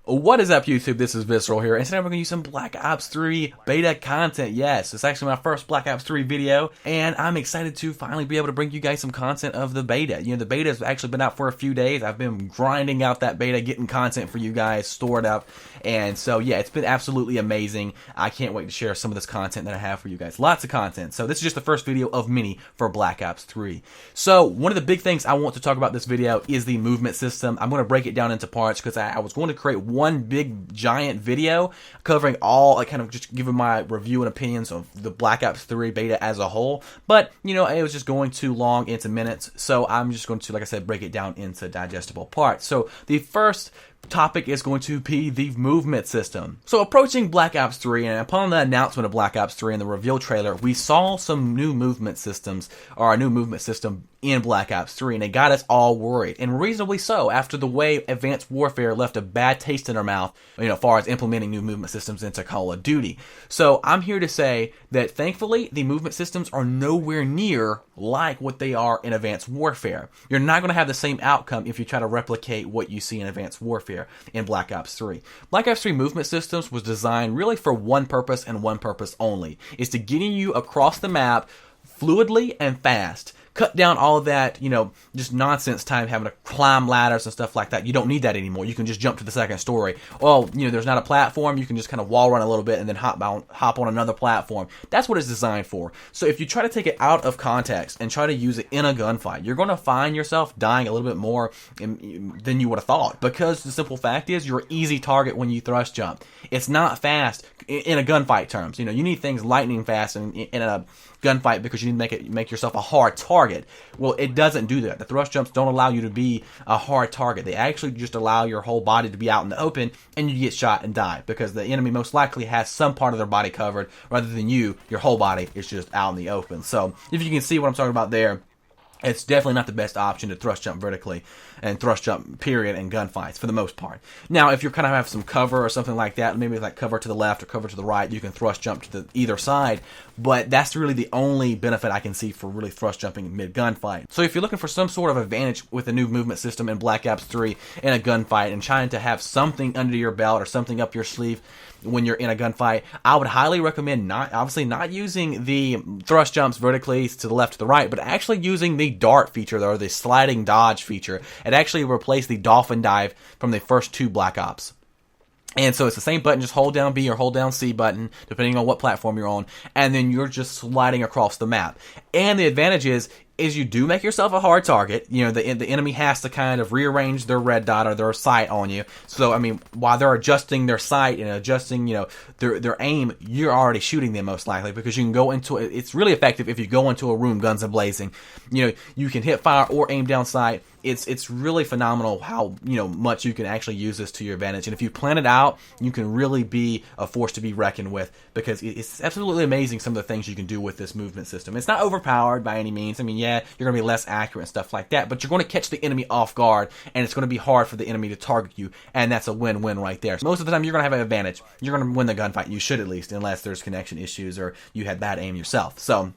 What is up, YouTube? This is Visceral here, and today we're going to use some Black Ops 3 beta content. Yes, it's actually my first Black Ops 3 video, and I'm excited to finally be able to bring you guys some content of the beta. You know, the beta has actually been out for a few days. I've been grinding out that beta, getting content for you guys stored up, and so yeah, it's been absolutely amazing. I can't wait to share some of this content that I have for you guys. Lots of content. So this is just the first video of many for Black Ops 3. So one of the big things I want to talk about this video is the movement system. I'm going to break it down into parts because I was going to create one big giant video covering all, like, kind of just giving my review and opinions of the Black Ops 3 beta as a whole, but you know, it was just going too long into minutes, so I'm just going to, like I said, break it down into digestible parts. So the first topic is going to be the movement system. So approaching Black Ops 3, and upon the announcement of Black Ops 3 in the reveal trailer, we saw some new movement systems, or a new movement system in Black Ops 3, and it got us all worried, and reasonably so, after the way Advanced Warfare left a bad taste in our mouth, you know, as far as implementing new movement systems into Call of Duty. So I'm here to say that thankfully the movement systems are nowhere near like what they are in Advanced Warfare. You're not going to have the same outcome if you try to replicate what you see in Advanced Warfare in Black Ops 3. Black Ops 3 movement systems was designed really for one purpose and one purpose only, is to getting you across the map fluidly and fast. Cut down all of that, you know, just nonsense time having to climb ladders and stuff like that. You don't need that anymore. You can just jump to the second story. Well, you know, there's not a platform. You can just kind of wall run a little bit and then hop on another platform. That's what it's designed for. So if you try to take it out of context and try to use it in a gunfight, you're going to find yourself dying a little bit more than you would have thought, because the simple fact is you're an easy target when you thrust jump. It's not fast in a gunfight terms. You know, you need things lightning fast in a gunfight because you need to make yourself a hard target. Well, it doesn't do that. The thrust jumps don't allow you to be a hard target. They actually just allow your whole body to be out in the open, and you get shot and die because the enemy most likely has some part of their body covered rather than you. Your whole body is just out in the open. So if you can see what I'm talking about there, it's definitely not the best option to thrust jump vertically and thrust jump period in gunfights for the most part. Now, if you kind of have some cover or something like that, maybe like cover to the left or cover to the right, you can thrust jump to either side, but that's really the only benefit I can see for really thrust jumping mid gunfight. So if you're looking for some sort of advantage with a new movement system in Black Ops 3 in a gunfight and trying to have something under your belt or something up your sleeve when you're in a gunfight, I would highly recommend obviously not using the thrust jumps vertically to the left to the right, but actually using the dart feature or the sliding dodge feature. It actually replaced the dolphin dive from the first two Black Ops. And so it's the same button, just hold down B or hold down C button, depending on what platform you're on, and then you're just sliding across the map. And the advantage is you do make yourself a hard target. You know, the enemy has to kind of rearrange their red dot or their sight on you. So, I mean, while they're adjusting their sight and adjusting, you know, their aim, you're already shooting them most likely, because you can go into it. It's really effective if you go into a room guns a-blazing. You know, you can hit fire or aim down sight. It's really phenomenal how, you know, much you can actually use this to your advantage. And if you plan it out, you can really be a force to be reckoned with, because it's absolutely amazing some of the things you can do with this movement system. It's not overpowered by any means. I mean, yeah, you're going to be less accurate and stuff like that, but you're going to catch the enemy off guard, and it's going to be hard for the enemy to target you, and that's a win-win right there. So most of the time, you're going to have an advantage. You're going to win the gunfight. You should, at least, unless there's connection issues or you had bad aim yourself. So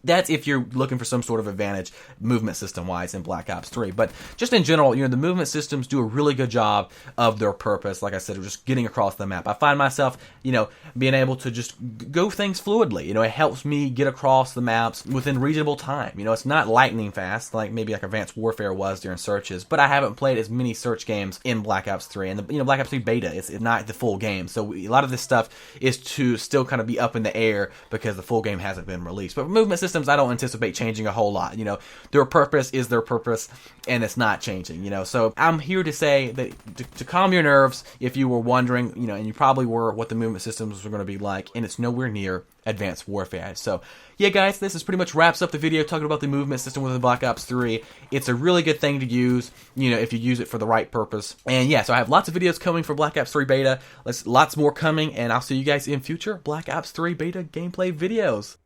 that's if you're looking for some sort of advantage movement system-wise in Black Ops 3. But just in general, you know, the movement systems do a really good job of their purpose. Like I said, just getting across the map. I find myself, you know, being able to just go things fluidly. You know, it helps me get across the maps within reasonable time. You know, it's not lightning fast like maybe like Advanced Warfare was during searches, but I haven't played as many search games in Black Ops 3. And, you know, Black Ops 3 beta is not the full game. So a lot of this stuff is to still kind of be up in the air because the full game hasn't been released. But movement systems, I don't anticipate changing a whole lot. You know, their purpose is their purpose, and it's not changing, you know. So I'm here to say that to calm your nerves if you were wondering, you know, and you probably were, what the movement systems were going to be like, and it's nowhere near Advanced Warfare. So yeah, guys, this is pretty much wraps up the video talking about the movement system within Black Ops 3. It's a really good thing to use, you know, if you use it for the right purpose. And yeah, so I have lots of videos coming for Black Ops 3 beta. Lots more coming, and I'll see you guys in future Black Ops 3 beta gameplay videos.